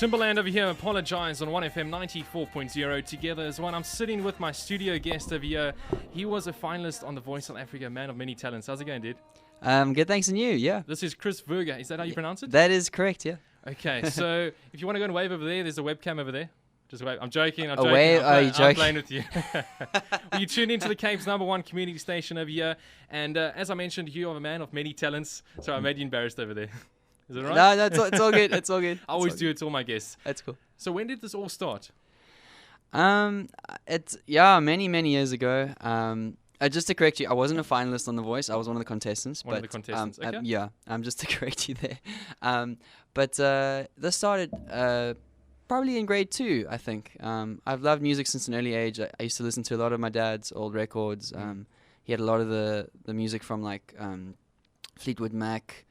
Timberland over here, Apologize on 1FM 94.0 together as one. I'm sitting with my studio guest over here. He was a finalist on The Voice South Africa, man of many talents. How's it going, dude? Good, thanks, and you, yeah. This is Chris Werge. Is that how you pronounce it? That is correct, yeah. Okay, so if you want to go and wave over there, there's a webcam over there. Just wave. I'm joking. I'm playing with you. Well, you tune into the Cape's #1 community station over here. And as I mentioned, you are a man of many talents. So I made you embarrassed over there. Is it right? No, it's all good. It's all good. I always do it to all my guests. That's cool. So when did this all start? It's many years ago. Just to correct you, I wasn't a finalist on The Voice. I was one of the contestants. One of the contestants. Okay. Just to correct you there. But this started probably in grade 2, I think. I've loved music since an early age. I used to listen to a lot of my dad's old records. He had a lot of the music from like Fleetwood Mac,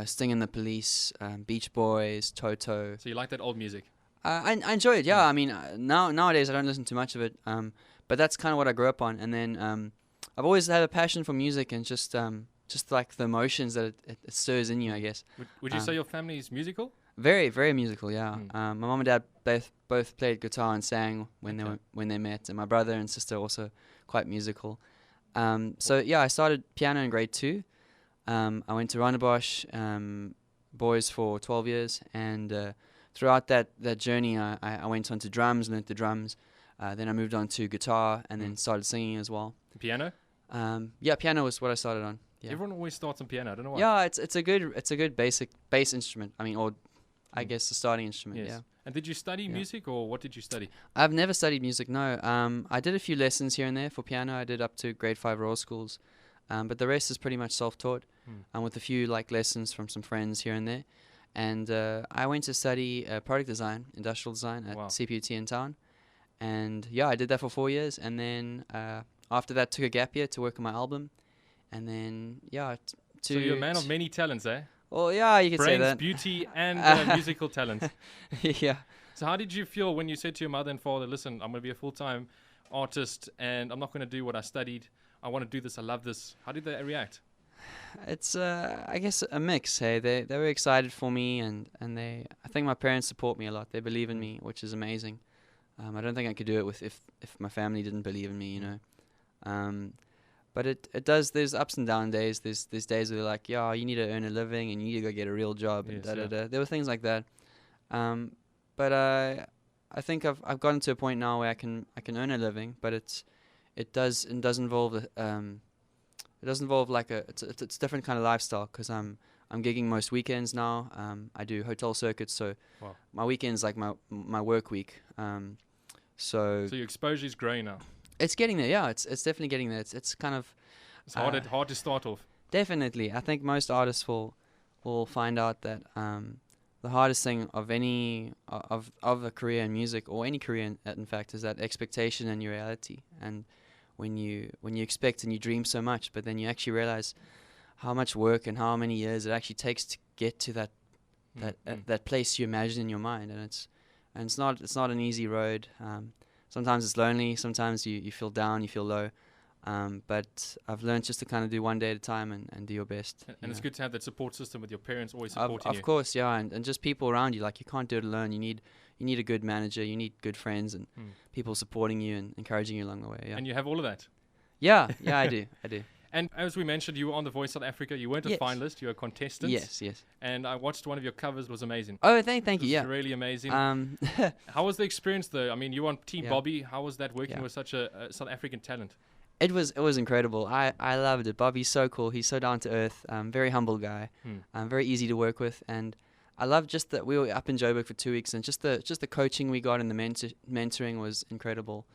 Sting and the Police, Beach Boys, Toto. So you like that old music? I enjoy it, yeah. I mean, nowadays I don't listen too much of it, but that's kind of what I grew up on. And then I've always had a passion for music and just like the emotions that it stirs in you, I guess. Would you say your family is musical? Very, very musical, yeah. My mom and dad both played guitar and sang when they met, and my brother and sister also quite musical. So yeah, I started piano in grade 2. I went to Rondebosch boys for 12 years, and throughout that journey, I went on to drums, learnt the drums. Then I moved on to guitar, and then started singing as well. Piano? Piano was what I started on. Yeah. Everyone always starts on piano. I don't know why. Yeah, it's a good basic bass instrument. I mean, or I guess the starting instrument. Yes. Yeah. And did you study music, or what did you study? I've never studied music. No. I did a few lessons here and there for piano. I did up to grade 5 Royal Schools, but the rest is pretty much self-taught, with a few like lessons from some friends here and there. And I went to study product design, industrial design at CPUT in town. And yeah, I did that for 4 years, and then after that took a gap year to work on my album, and then So you're a man of many talents, eh? Well, yeah, you could say that. Brains, beauty, and musical talent. Yeah. So how did you feel when you said to your mother and father, "Listen, I'm going to be a full-time artist, and I'm not going to do what I studied. I want to do this. I love this." How did they react? It's I guess a mix. Hey, they were excited for me, and I think my parents support me a lot. They believe in me, which is amazing. I don't think I could do it if my family didn't believe in me, you know. But it does. There's ups and down days. There's days where they're like, yeah, you need to earn a living and you need to go get a real job. Yes, and There were things like that. But I think I've gotten to a point now where I can earn a living, but it does involve like it's a different kind of lifestyle, because I'm gigging most weekends now. I do hotel circuits, so my weekend's like my work week. So your exposure is growing now. It's getting there, yeah. It's definitely getting there. It's kind of hard to start off. Definitely, I think most artists will find out that the hardest thing of any of a career in music, or any career in fact, is that expectation and your reality. And when you expect and you dream so much, but then you actually realize how much work and how many years it actually takes to get to that place you imagine in your mind, and it's not an easy road. Sometimes it's lonely, sometimes you feel down, you feel low, but I've learned just to kind of do one day at a time and do your best. And it's good to have that support system with your parents always supporting you. Of course, yeah, and just people around you. Like, you can't do it alone. You need a good manager, you need good friends, and people supporting you and encouraging you along the way. Yeah. And you have all of that? Yeah, I do. And as we mentioned, you were on The Voice South Africa. You weren't a finalist, you were a contestant. Yes. And I watched one of your covers. It was amazing. Oh, thank you, yeah. It was really amazing. How was the experience, though? I mean, you were on Team Bobby. How was that working with such a South African talent? It was incredible. I loved it. Bobby's so cool. He's so down to earth. Very humble guy. Very easy to work with. And I love just that we were up in Joburg for 2 weeks, and just the coaching we got and the mentoring was incredible.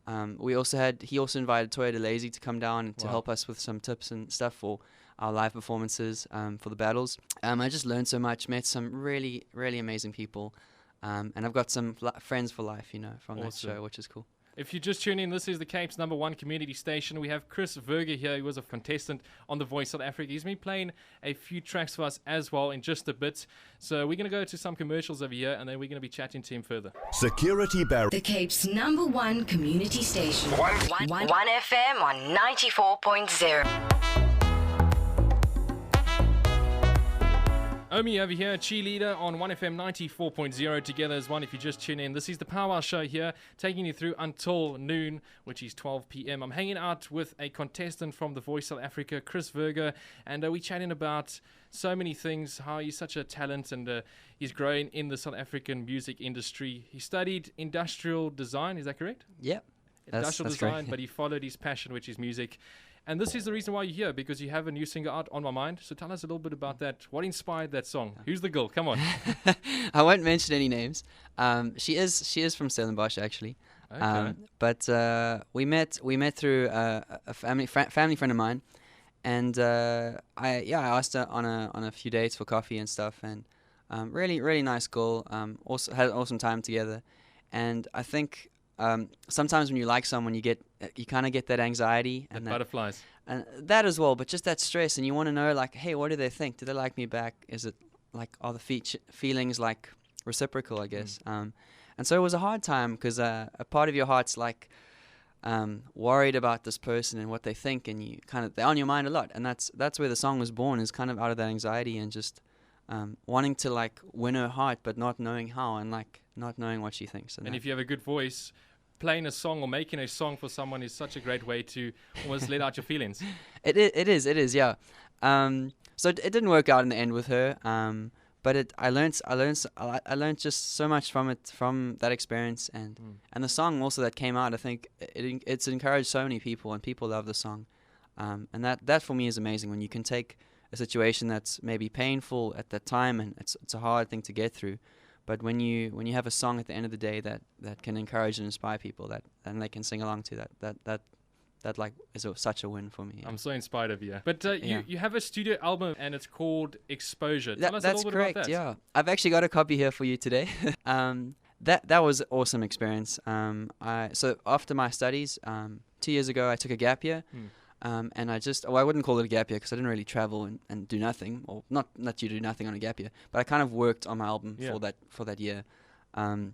He also invited Toya DeLazy to come down to help us with some tips and stuff for our live performances, for the battles. I just learned so much, met some really, really amazing people, and I've got some friends for life, you know, from that show, which is cool. If you just tune in, this is the Cape's #1 community station. We have Chris Werge here. He was a contestant on The Voice South Africa. He's been playing a few tracks for us as well in just a bit. So we're going to go to some commercials over here, and then we're going to be chatting to him further. Security barrier. The Cape's #1 community station. 1FM on 94.0. Omi over here, cheerleader on 1FM 94.0, together as one if you just tune in. This is the Power Show here, taking you through until noon, which is 12 p.m. I'm hanging out with a contestant from The Voice South Africa, Chris Werge, and we're chatting about so many things, how he's such a talent and he's growing in the South African music industry. He studied industrial design, is that correct? Yep. Industrial design, but he followed his passion, which is music. And this is the reason why you're here, because you have a new single out, On My Mind. So tell us a little bit about that. What inspired that song? Who's the girl? Come on. I won't mention any names. She is from Stellenbosch, actually. Okay. But we met through a family friend of mine, and I asked her on a few dates for coffee and stuff, and really nice girl. Also had an awesome time together, and I think. Sometimes when you like someone, you kind of get that anxiety and butterflies, and that as well. But just that stress, and you want to know, like, hey, what do they think? Do they like me back? Is it like, are the feelings like reciprocal? I guess. And so it was a hard time because a part of your heart's like worried about this person and what they think, and they're on your mind a lot. And that's where the song was born, is kind of out of that anxiety and just wanting to like win her heart, but not knowing how, and like not knowing what she thinks. And if you have a good voice, playing a song or making a song for someone is such a great way to almost let out your feelings. It is, yeah. So it didn't work out in the end with her, but I learned just so much from that experience, and the song also that came out. I think it's encouraged so many people, and people love the song, and that for me is amazing, when you can take a situation that's maybe painful at that time, and it's a hard thing to get through. But when you have a song at the end of the day that can encourage and inspire people, and they can sing along to that like is such a win for me. I'm so inspired of you. But you have a studio album, and it's called Exposure. Tell us that's a little correct, bit about that. Yeah. I've actually got a copy here for you today. That was an awesome experience. So after my studies, 2 years ago, I took a gap year. And I wouldn't call it a gap year because I didn't really travel and do nothing, or not that you do nothing on a gap year, but I kind of worked on my album for that year, and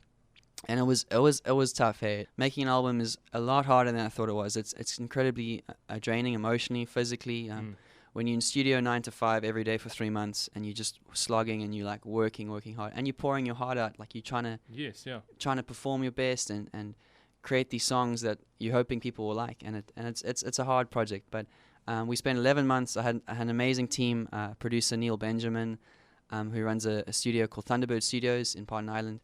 it was tough. Hey, making an album is a lot harder than I thought it was. It's incredibly draining emotionally, physically. When you're in studio 9 to 5 every day for 3 months, and you're just slogging and you're like working hard, and you're pouring your heart out, like you're trying to perform your best and create these songs that you're hoping people will like, and it's a hard project. But we spent 11 months. I had an amazing team, producer Neil Benjamin, who runs a studio called Thunderbird Studios in Parton Island,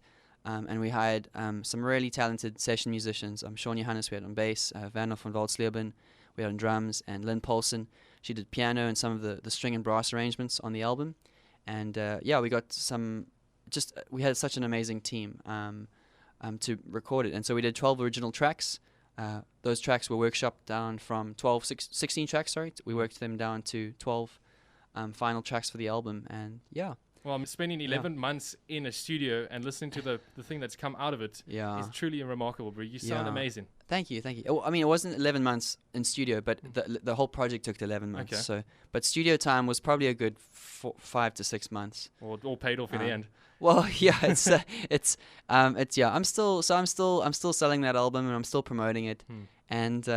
and we hired some really talented session musicians. Sean Johannes, we had on bass, Werner van Waldsleben, we had on drums, and Lynn Paulson. She did piano and some of the string and brass arrangements on the album, and we got we had such an amazing team to record it. And so we did 12 original tracks. Those tracks were workshopped down from 16 tracks, we worked them down to 12 final tracks for the album, and Well, I'm spending 11 months in a studio and listening to the thing that's come out of it is truly remarkable, bro. You sound amazing. Thank you. I mean, it wasn't 11 months in studio, but the whole project took 11 months. Okay. So, but studio time was probably a good 5 to 6 months. Or all paid off in the end. Well, yeah, I'm still selling that album, and I'm still promoting it, and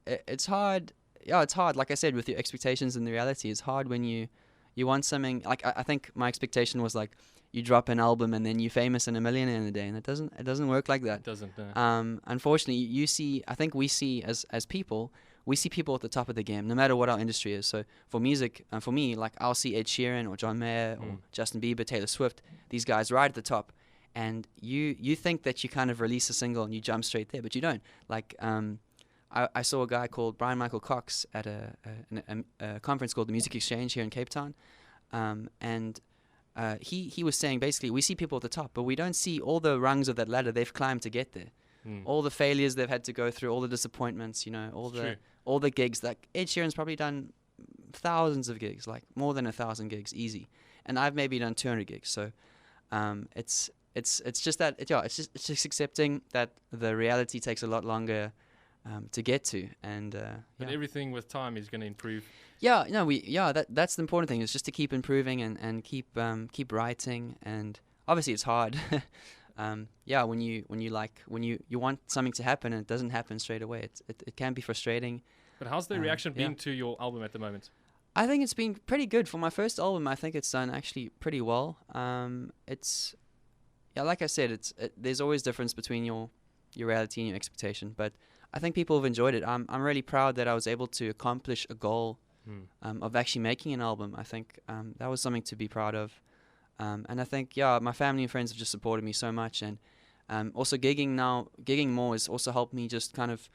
it's hard. Yeah, it's hard. Like I said, with your expectations and the reality, it's hard when you want something. Like I think my expectation was like you drop an album and then you're famous and a millionaire in a day, and it doesn't work like that. It doesn't. No. Unfortunately, I think we see as people. We see people at the top of the game, no matter what our industry is. So for music, for me, like I'll see Ed Sheeran or John Mayer or Justin Bieber, Taylor Swift, these guys right at the top. And you think that you kind of release a single and you jump straight there, but you don't. Like I saw a guy called Brian Michael Cox at a conference called the Music Exchange here in Cape Town. And he was saying basically we see people at the top, but we don't see all the rungs of that ladder they've climbed to get there. All the failures they've had to go through, all the disappointments, all the gigs. Like Ed Sheeran's probably done thousands of gigs, like more than 1,000 gigs easy, and I've maybe done 200 gigs. So it's just that it's just accepting that the reality takes a lot longer to get to, and but everything with time is going to improve. That's the important thing, is just to keep improving and keep writing, and obviously it's hard. When you want something to happen and it doesn't happen straight away, it can be frustrating. But how's the reaction been to your album at the moment? I think it's been pretty good for my first album. I think it's done actually pretty well. Like I said, there's always difference between your reality and your expectation, but I think people have enjoyed it. I'm really proud that I was able to accomplish a goal of actually making an album. I think that was something to be proud of. And I think, my family and friends have just supported me so much. And also gigging more has also helped me just kind of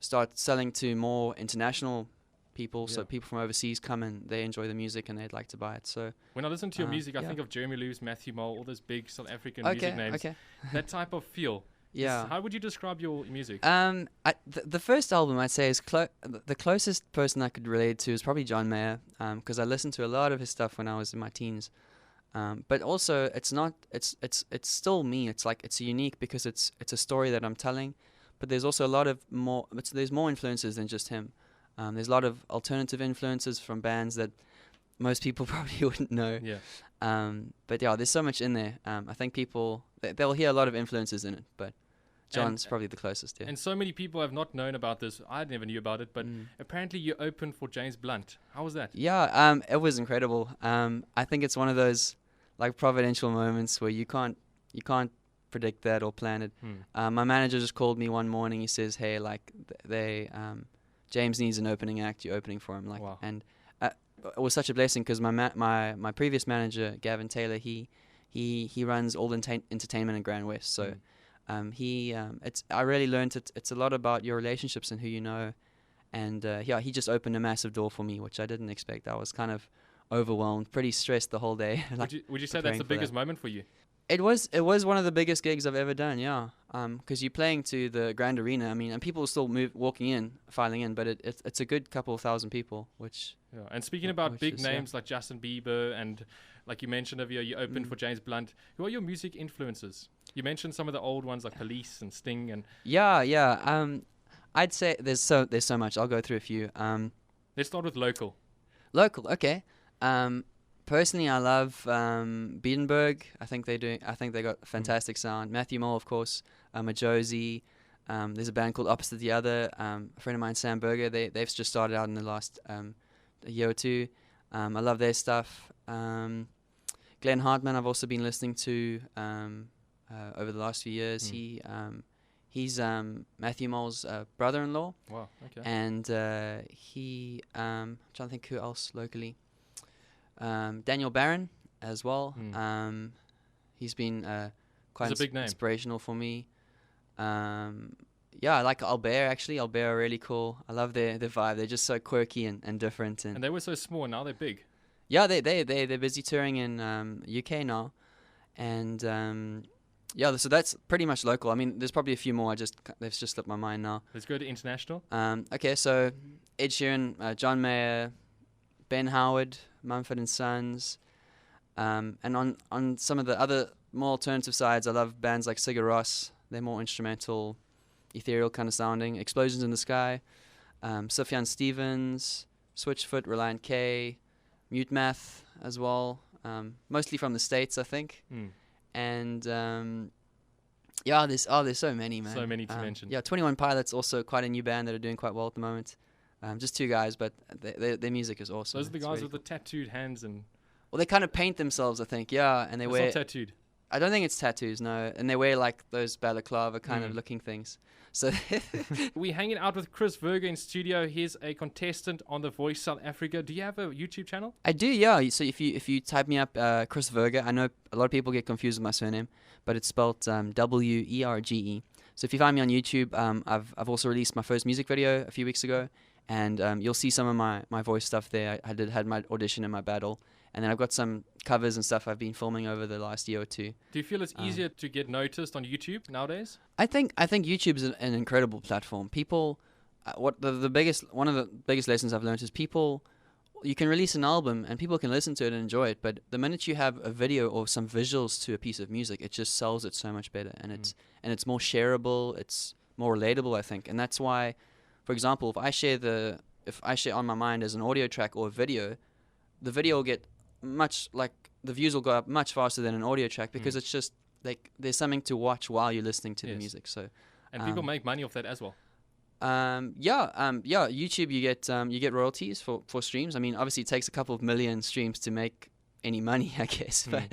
start selling to more international people. So people from overseas come and they enjoy the music and they'd like to buy it. So when I listen to your music, I think of Jeremy Lewis, Matthew Mole, all those big South African music names. Okay. That type of feel. Yeah. How would you describe your music? The first album I'd say is the closest person I could relate to is probably John Mayer, because I listened to a lot of his stuff when I was in my teens. But also it's still me. It's unique because it's a story that I'm telling, but there's also a lot of there's more influences than just him. There's a lot of alternative influences from bands that most people probably wouldn't know. Yeah. But there's so much in there. I think people they'll hear a lot of influences in it, but John's probably the closest. Yeah. And so many people have not known about this. I never knew about it, but apparently you opened for James Blunt. How was that? Yeah, it was incredible. I think it's one of those like providential moments where you can't predict that or plan it. My manager just called me one morning. He says, "Hey, like James needs an opening act. You're opening for him." Like, wow. And it was such a blessing because my previous manager Gavin Taylor, he runs all entertainment in Grand West. So I really learned it's a lot about your relationships and who you know. And he just opened a massive door for me, which I didn't expect. I was kind of overwhelmed, pretty stressed the whole day. Would you say that's the biggest moment for you? It was one of the biggest gigs I've ever done, yeah. Because you're playing to the Grand Arena, I mean, and people are still filing in, but it's a good couple of thousand people, which... Yeah. And speaking about big names like Justin Bieber and, like you mentioned earlier, you opened for James Blunt. Who are your music influences? You mentioned some of the old ones like Police and Sting and... Yeah. I'd say there's so much. I'll go through a few. Let's start with local. Local, okay. Personally, I love Beatenberg. I think they got a fantastic sound. Matthew Mole, of course. Josie. There's a band called Opposite the Other. A friend of mine, Sam Berger. They've just started out in the last a year or two. I love their stuff. Glenn Hartman, I've also been listening to over the last few years. He's Matthew Mole's brother-in-law. Wow. Okay. And I'm trying to think who else locally. Daniel Barron as well. He's been quite inspirational for me. I like Albert, actually. Albert are really cool. I love their vibe. They're just so quirky and different. And they were so small, now they're big. Yeah, they're busy touring in UK now. And so that's pretty much local. I mean, there's probably a few more. They've just slipped my mind now. Let's go to international. Okay, so Ed Sheeran, John Mayer, Ben Howard, Mumford & Sons. And on some of the other more alternative sides, I love bands like Sigur Rós. They're more instrumental, ethereal kind of sounding. Explosions in the Sky, Sufjan Stevens, Switchfoot, Reliant K, Mute Math as well. Mostly from the States, I think. And there's so many, man. So many to mention. Yeah, 21 Pilots, also quite a new band that are doing quite well at the moment. Just two guys, but their music is awesome. Those are the guys really with the tattooed hands and... Well, they kind of paint themselves, I think, yeah. And they wear... It's not tattooed. I don't think it's tattoos, no. And they wear like those balaclava kind of looking things. So we're hanging out with Chris Werge in studio. He's a contestant on The Voice South Africa. Do you have a YouTube channel? I do, yeah. So if you type me up, Chris Werge, I know a lot of people get confused with my surname, but it's spelled Werge. So if you find me on YouTube, I've also released my first music video a few weeks ago, and you'll see some of my voice stuff there. I had my audition and my battle. And then I've got some covers and stuff I've been filming over the last year or two. Do you feel it's easier to get noticed on YouTube nowadays? I think YouTube is an incredible platform. People, one of the biggest lessons I've learned is you can release an album and people can listen to it and enjoy it. But the minute you have a video or some visuals to a piece of music, it just sells it so much better. And it's more shareable. It's more relatable, I think. And that's why, for example, if I share On My Mind as an audio track or a video, the video will get the views will go up much faster than an audio track because it's just like there's something to watch while you're listening to the music. So, and people make money off that as well. YouTube, you get royalties for streams. I mean, obviously it takes a couple of million streams to make any money, I guess. But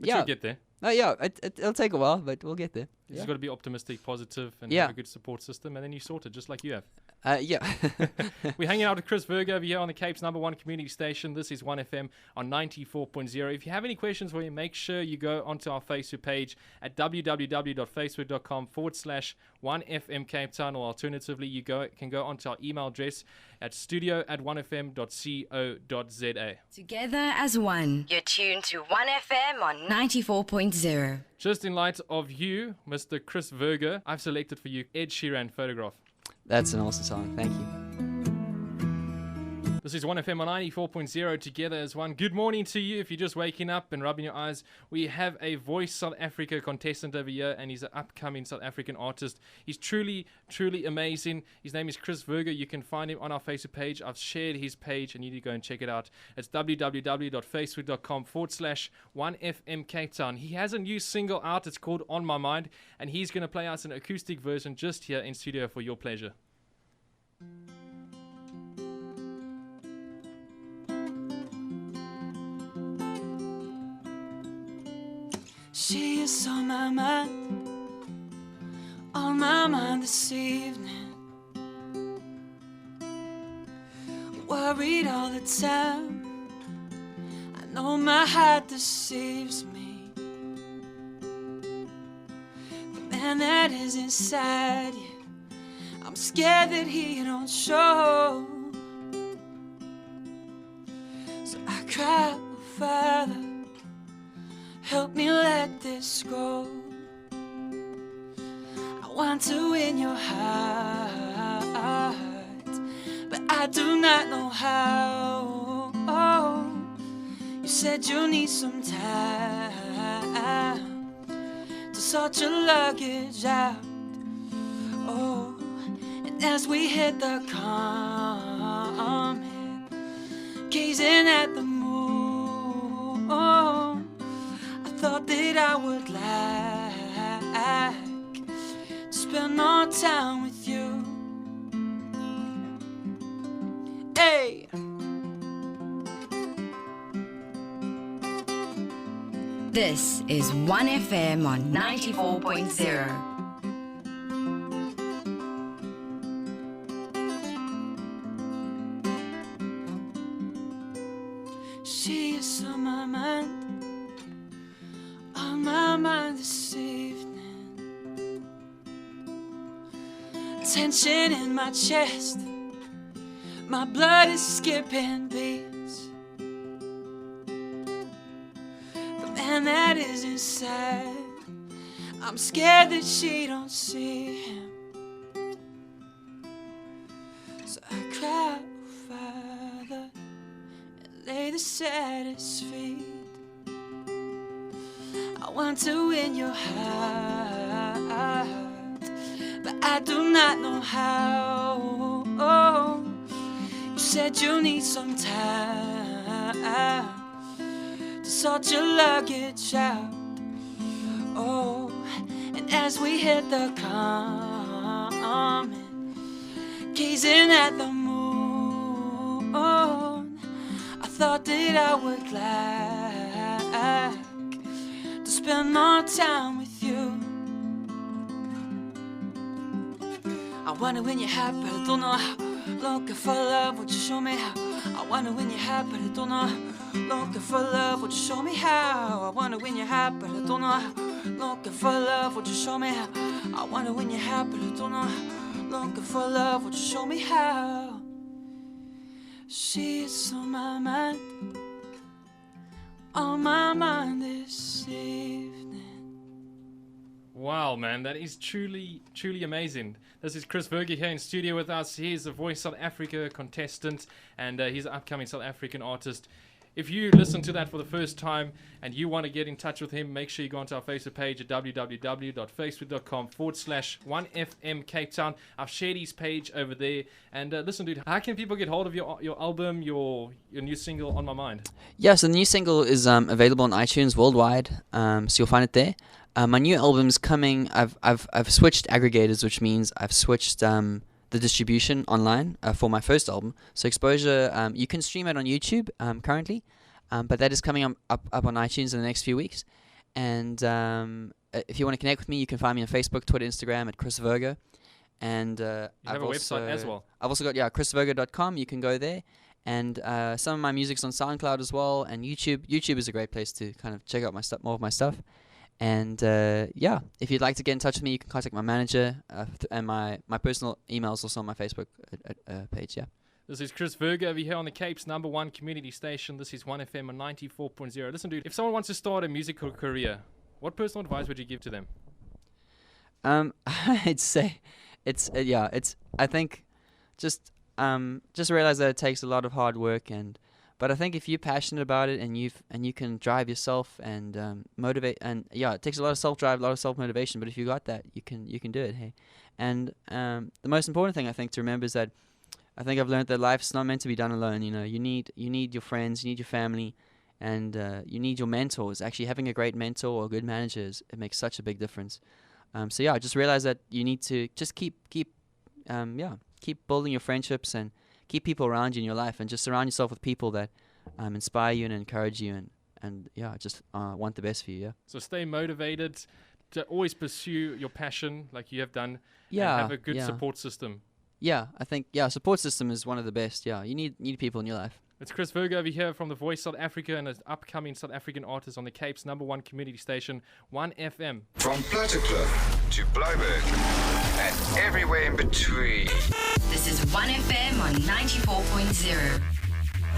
you'll get there. It'll take a while, but we'll get there. You just got to be optimistic, positive, and have a good support system, and then you sort it just like you have. We're hanging out with Chris Werge over here on the Cape's #1 community station. This is 1FM on 94.0. If you have any questions for him, make sure you go onto our Facebook page at www.facebook.com/1FM Cape Town, or alternatively, you can go onto our email address at studio@1fm.co.za. Together as one, you're tuned to 1FM on 94.0. Just in light of you, Mr. Chris Werge, I've selected for you Ed Sheeran Photograph. That's an awesome song. Thank you. This is 1FM on 94.0, together as one. Good morning to you. If you're just waking up and rubbing your eyes, we have a Voice South Africa contestant over here, and he's an upcoming South African artist. He's truly, truly amazing. His name is Chris Werge. You can find him on our Facebook page. I've shared his page, and you need to go and check it out. It's www.facebook.com/1FM Cape Town. He has a new single out. It's called On My Mind, and he's going to play us an acoustic version just here in studio for your pleasure. She is on my mind this evening. Worried all the time. I know my heart deceives me. The man that is inside you, I'm scared that he don't show. So I cry, oh Father, help me let this go. I want to win your heart, but I do not know how. You said you need some time to sort your luggage out. Oh, and as we hit the common, gazing at the moon, I thought that I would like to spend more time with you. Hey! This is 1FM on 94.0. She is on my mind this evening. Tension in my chest, my blood is skipping beats. The man that is inside, I'm scared that she don't see him. So I cry, oh Father, and lay this at his feet. I want to win your heart, but I do not know how. You said you need some time to sort your luggage out. Oh, and as we hit the common, gazing at the moon, I thought that I would like to spend more time with you. I wanna win your heart, but I don't know how. Looking for love, would you show me how? I wanna win your heart, but I don't know how. Looking for love, would you show me how? I wanna win your heart, but I don't know how. Looking for love, would you show me how? I wanna win your heart, but I don't know how. Looking for love, would you show me how? She is on my mind this evening. Wow, man, that is truly, truly amazing. This is Chris Werge here in studio with us. He's a Voice South Africa contestant, and he's an upcoming South African artist. If you listen to that for the first time and you want to get in touch with him, make sure you go onto our Facebook page at www.facebook.com/1FM Cape Town. I've shared his page over there. And listen, dude, how can people get hold of your album, your new single, On My Mind? Yeah, so the new single is available on iTunes worldwide, so you'll find it there. My new album's coming. I've switched aggregators, which means I've switched the distribution online for my first album. So Exposure, you can stream it on YouTube currently, but that is coming up on iTunes in the next few weeks. And if you want to connect with me, you can find me on Facebook, Twitter, Instagram at Chris Werge. And you have a website as well. I've also got chriswerge.com. You can go there. And some of my music's on SoundCloud as well, and YouTube. YouTube is a great place to kind of check out more of my stuff. And if you'd like to get in touch with me, you can contact my manager, and my personal email is also on my Facebook page. Yeah. This is Chris Werge over here on the Cape's #1 community station. This is 1FM on 94.0. Listen, dude, if someone wants to start a musical career, what personal advice would you give to them? I'd say I think just realize that it takes a lot of hard work, but I think if you're passionate about it and you can drive yourself and motivate, and it takes a lot of self-drive, a lot of self-motivation, but if you got that, you can do it. Hey, and the most important thing I think to remember is that I think I've learned that life's not meant to be done alone. You know, you need your friends, you need your family, and you need your mentors. Actually, having a great mentor or a good manager it makes such a big difference. I just realized that you need to just keep building your friendships and keep people around you in your life, and just surround yourself with people that inspire you and encourage you, and just want the best for you. Yeah. So stay motivated to always pursue your passion like you have done. Yeah. And have a good support system. Yeah, I think support system is one of the best. Yeah, you need people in your life. It's Chris Werge over here from The Voice South Africa, and an upcoming South African artist on the Cape's #1 community station, 1FM. From Plattekloof to Blouberg and everywhere in between. This is 1FM on 94.0.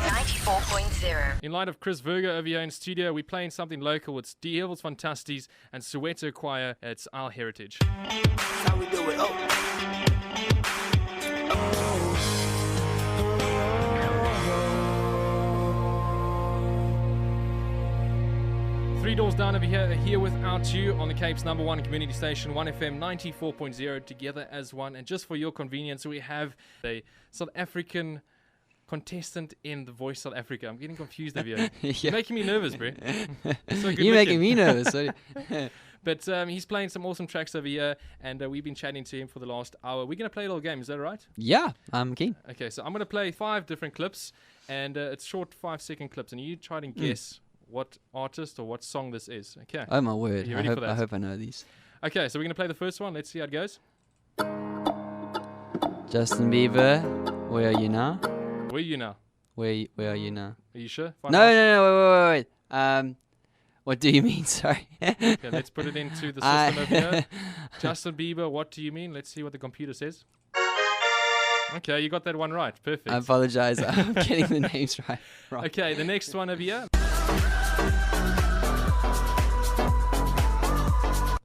94.0. In light of Chris Werge over here in studio, we're playing something local. It's Die Heuwels Fantasties and Soweto Choir. It's our heritage. That's how we do it. Three doors down over here without you on the Cape's #1 community station, 1FM 94.0, together as one. And just for your convenience, we have a South African contestant in The Voice South Africa. I'm getting confused over here. You're making me nervous, bro. You're making me nervous. But he's playing some awesome tracks over here, and we've been chatting to him for the last hour. We're going to play a little game. Is that right? Yeah, I'm keen. Okay, so I'm going to play 5 different clips, and it's short 5-second clips, and you try and guess what artist or what song this is. Okay. Oh my word! Are you ready for that? I hope I know these. Okay, so we're gonna play the first one. Let's see how it goes. Justin Bieber, where are you now? Where are you now? Where are you now? Are you sure? No, wait. What do you mean? Sorry. Okay, let's put it into the system over here. Justin Bieber, what do you mean? Let's see what the computer says. Okay, you got that one right. Perfect. I apologize. I'm getting the names right. Okay, the next one over here.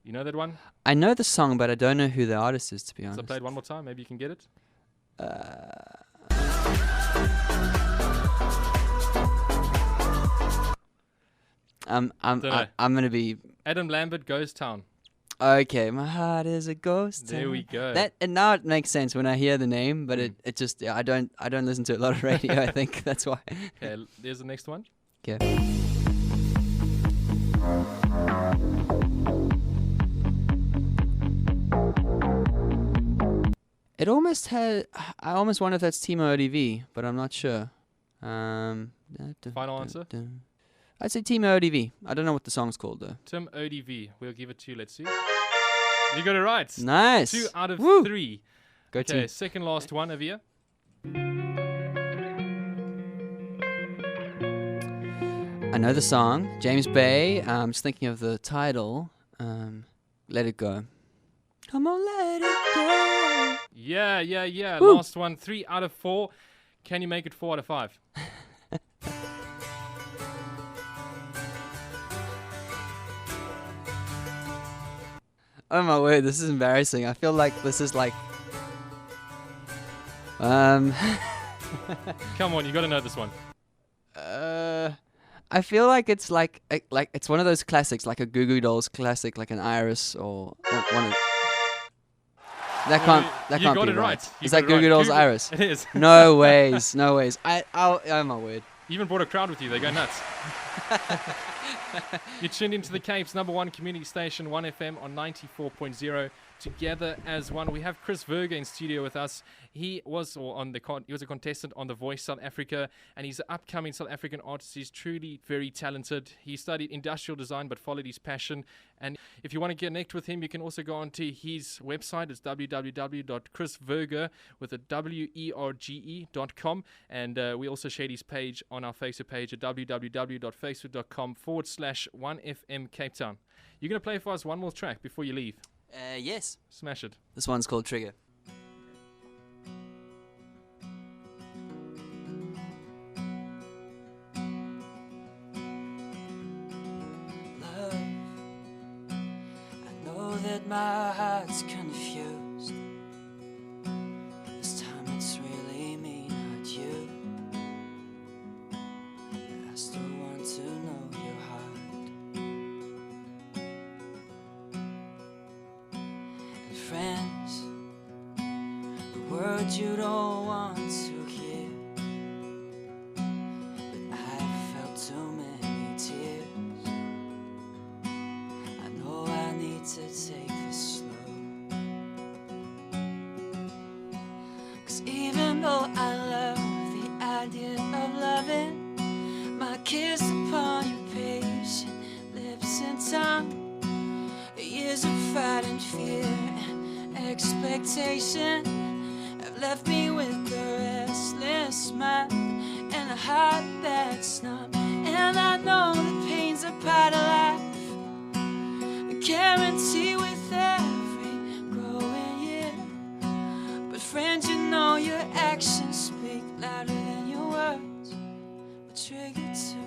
You know that one? I know the song, but I don't know who the artist is, to be honest. So play it one more time. Maybe you can get it. I'm gonna be Adam Lambert, Ghost Town. Okay, my heart is a ghost town. There we go. And now it makes sense when I hear the name, but it just I don't listen to a lot of radio. I think that's why. Okay, there's the next one. Okay. It almost had. I almost wonder if that's Timo ODV, but I'm not sure. Final answer? I'd say Timo ODV. I don't know what the song's called though. Tim ODV. We'll give it to you. Let's see. You got it right. Nice. 2 out of 3. Go okay, team. Second last one over here. I know the song. James Bay. I'm just thinking of the title. Let It Go. Come on, let it go. Yeah. Woo. Last one. 3 out of 4. Can you make it 4 out of 5? Oh my word, this is embarrassing. I feel like this is like... Come on, you got to know this one. I feel like it's like it's one of those classics, like a Goo Goo Dolls classic, like an Iris or one of... That can't got be it right. Is that Goo Goo Dolls Iris? It is. No ways. Oh my word. You even brought a crowd with you. They go nuts. You tuned into the Cape's #1 community station, 1FM on 94.0. Together as one. We have Chris Werge in studio with us. He was a contestant on The Voice South Africa, and he's an upcoming South African artist. He's truly very talented. He studied industrial design but followed his passion. And if you want to connect with him, you can also go onto his website. It's www.chriswerge with a werge.com. And we also shared his page on our Facebook page at www.facebook.com/1FM Cape Town. You're going to play for us one more track before you leave. Yes. Smash it. This one's called Trigger. Love, I know that my heart's confused. This time it's really me, not you. I still want to know your heart. Friends, the words you don't want to hear, but I've felt too many tears. I know I need to take this slow, 'cause even though I love the idea of loving, my kiss upon your patient lips and tongue, years of fight and fear, expectation have left me with a restless mind and a heart that's numb. And I know the pain's a part of life, I guarantee with every growing year. But friend, you know your actions speak louder than your words. A trigger to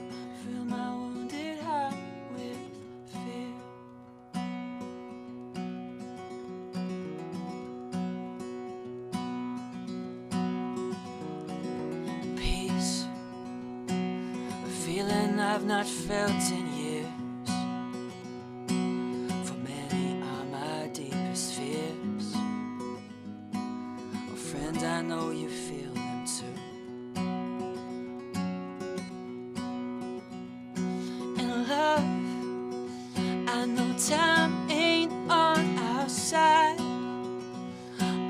fill my wounded heart with fear. Feeling I've not felt in years. For many are my deepest fears. Oh friend, I know you feel them too. And love, I know time ain't on our side.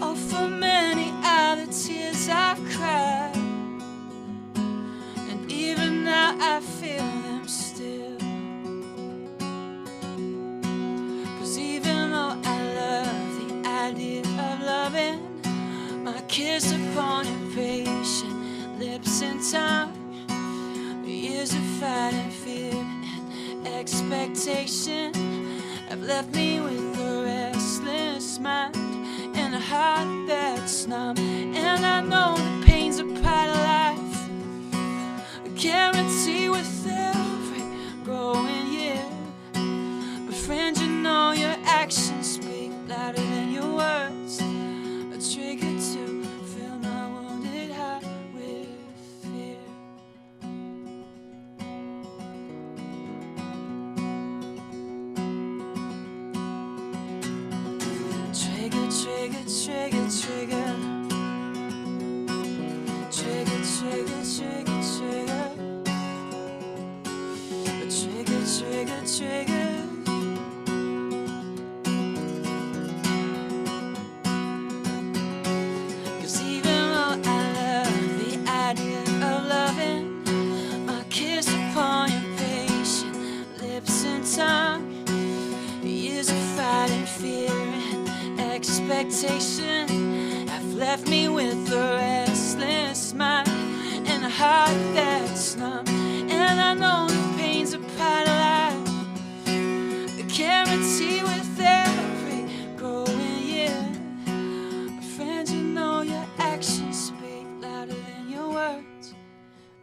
Oh, for many are the tears I've cried. I feel them still, 'cause even though I love the idea of loving, my kiss upon your patient lips and tongue, years of fight and fear and expectation have left me with a restless mind and a heart that's numb. And I know the pain's a part of life, guarantee with every growing year. But friend, you know your actions speak louder than your words. A trigger to fill my wounded heart with fear. Trigger, trigger, trigger, trigger. Trigger, trigger, trigger, trigger. Trigger, trigger, trigger. 'Cause even though I love the idea of loving, my kiss upon your patient lips and tongue, years of fight and fear and expectation have left me with a restless mind and a heart that's numb. And I know the pain's a part of life, I guarantee with every growing year. But friend, you know your actions speak louder than your words.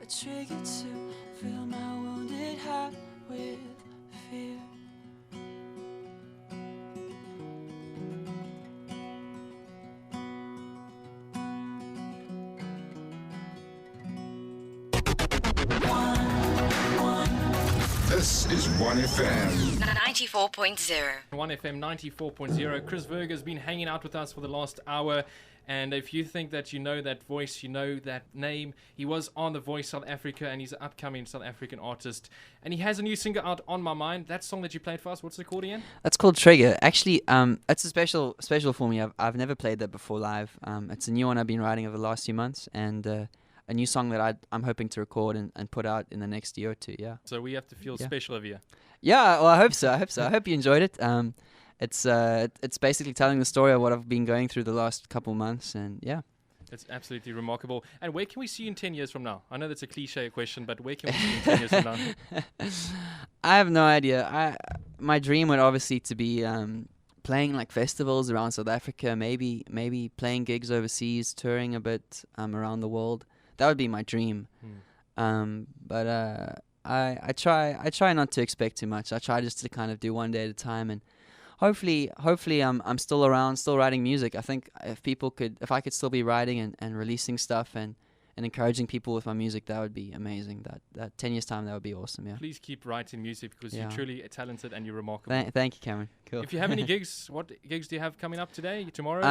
A trigger to fill my wounded heart with fear. This is 1FM 94.0. 1FM 94.0. Chris Werge has been hanging out with us for the last hour, And if you think that you know that voice, you know that name, he was on The Voice South Africa, and he's an upcoming South African artist. And he has a new single out, On My Mind. That song that you played for us, what's it called again? That's called Trigger. Actually, it's a special for me. I've never played that before live. It's a new one I've been writing over the last few months, and a new song that I'm hoping to record and put out in the next year or two. Yeah. So we have to feel special of you. Yeah. Well, I hope so. I hope you enjoyed it. It's basically telling the story of what I've been going through the last couple months, and yeah. It's absolutely remarkable. And where can we see you in 10 years from now? I know that's a cliche question, but where can we see you in 10 years from now? I have no idea. My dream would obviously to be playing like festivals around South Africa, maybe playing gigs overseas, touring a bit around the world. That would be my dream. But I try not to expect too much. I try just to kind of do one day at a time, and hopefully I'm still around, still writing music. I think if I could still be writing and releasing stuff and encouraging people with my music, that would be amazing. That 10 years time, that would be awesome. Yeah. Please keep writing music, because you're truly talented and you're remarkable. Thank you, Cameron. Cool. If you have any gigs, what gigs do you have coming up today, tomorrow?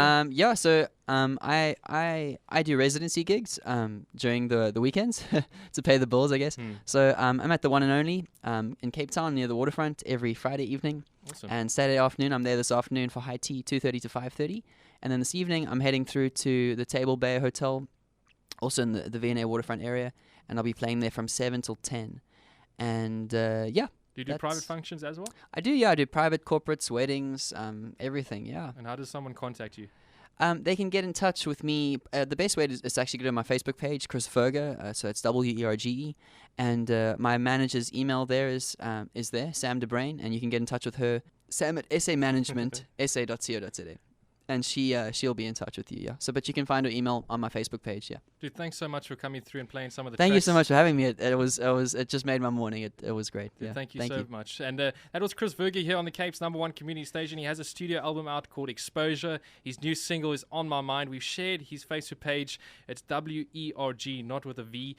So I do residency gigs during the weekends to pay the bills, I guess. So I'm at the One and Only in Cape Town near the waterfront every Friday evening. Awesome. And Saturday afternoon, I'm there this afternoon for high tea, 2:30 to 5:30. And then this evening, I'm heading through to the Table Bay Hotel, also in the V&A waterfront area, and I'll be playing there from 7 till 10. And Do you do private functions as well? I do, yeah. I do private, corporates, weddings, everything, yeah. And how does someone contact you? They can get in touch with me. The best way is actually go to my Facebook page, Chris Werge, so it's Werge. And my manager's email there is there, Sam DeBrain, and you can get in touch with her, Sam at samanagement.sa.co.za. And she'll be in touch with you, yeah. But you can find her email on my Facebook page, yeah. Dude, thanks so much for coming through and playing some of the Thank tracks. you so much for having me. It just made my morning. It was great. Dude, yeah. Thank you so much. And that was Chris Werge here on the Cape's #1 community station. He has a studio album out called Exposure. His new single is On My Mind. We've shared his Facebook page. It's WERG, not with a V.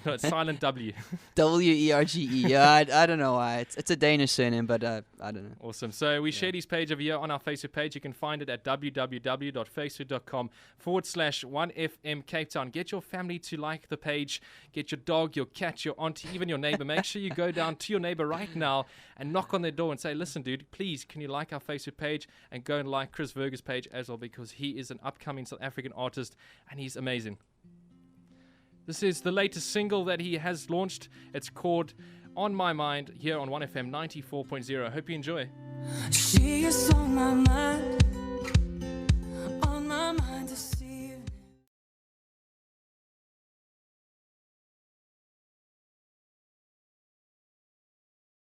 It's silent W. WERGE. Yeah, I don't know why. It's a Danish surname, but I don't know. Awesome. So we shared his page over here on our Facebook page. You can find it at www.facebook.com/1FM Cape Town. Get your family to like the page. Get your dog, your cat, your auntie, even your neighbor. Make sure you go down to your neighbor right now and knock on their door and say, listen, dude, please, can you like our Facebook page, and go and like Chris Werge's page as well, because he is an upcoming South African artist and he's amazing. This is the latest single that he has launched. It's called On My Mind here on 1FM 94.0. Hope you enjoy. She is on my mind.